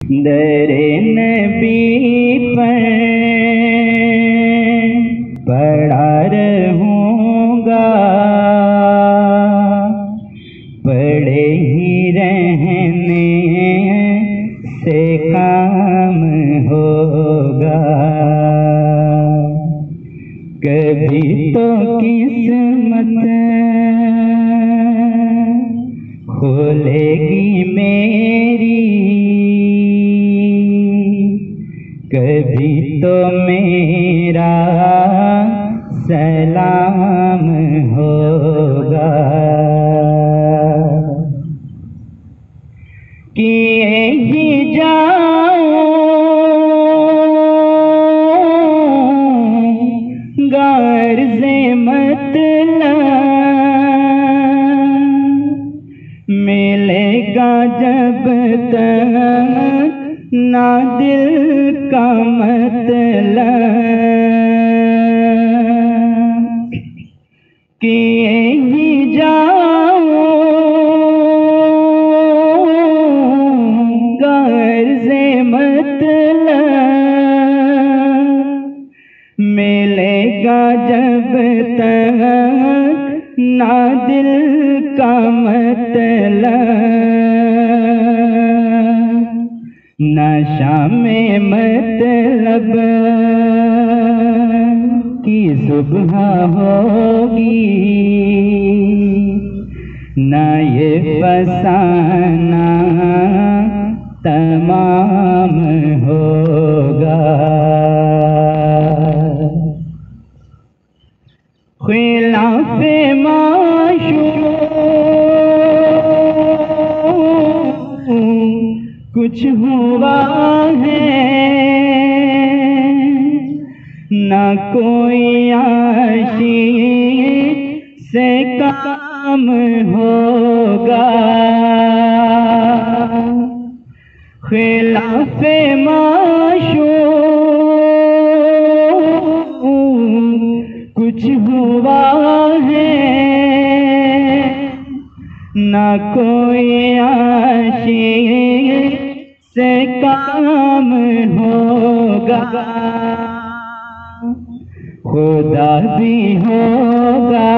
दरे नबी पर पड़ा रहूँगा, पड़े ही रहने से काम होगा। कभी तो किस्मत खोलेगी मेरी, कभी तो मेरा सलाम होगा। किए ही जाऊं गर्ज़े मतलब, मिलेगा जब तक ना दिल का मतलब। किए ही जाऊं गर्ज़े मतलब, मिलेगा जब तक ना दिल का मतलब। नशा में मतलब की सुबह होगी, न ये फसाना तमाम होगा। खिलाफे माशूक कुछ हुआ है, न कोई आशिक से काम होगा। खिलाफे माशूक कुछ हुआ है, न कोई आशिक से काम होगा। खुदा भी होगा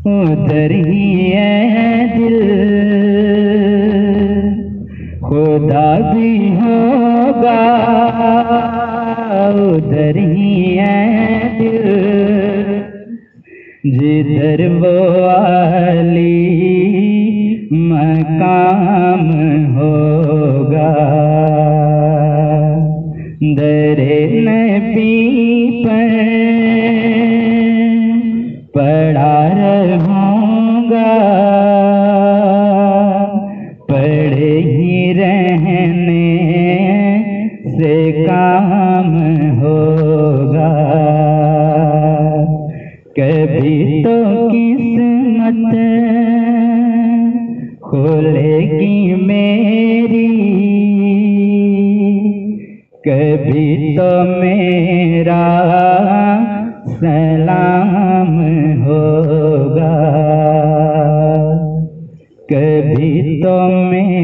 उधर ही है दिल, खुदा भी होगा उधर ही है दिल, जिधर वो आली मकाम होगा। दरे नबी पर पड़ा रहूँगा, पड़े ही रहने से काम होगा। कभी तो किस्मत खोलेगी मेरी, कभी तो मेरा सलाम होगा, कभी तो मेरा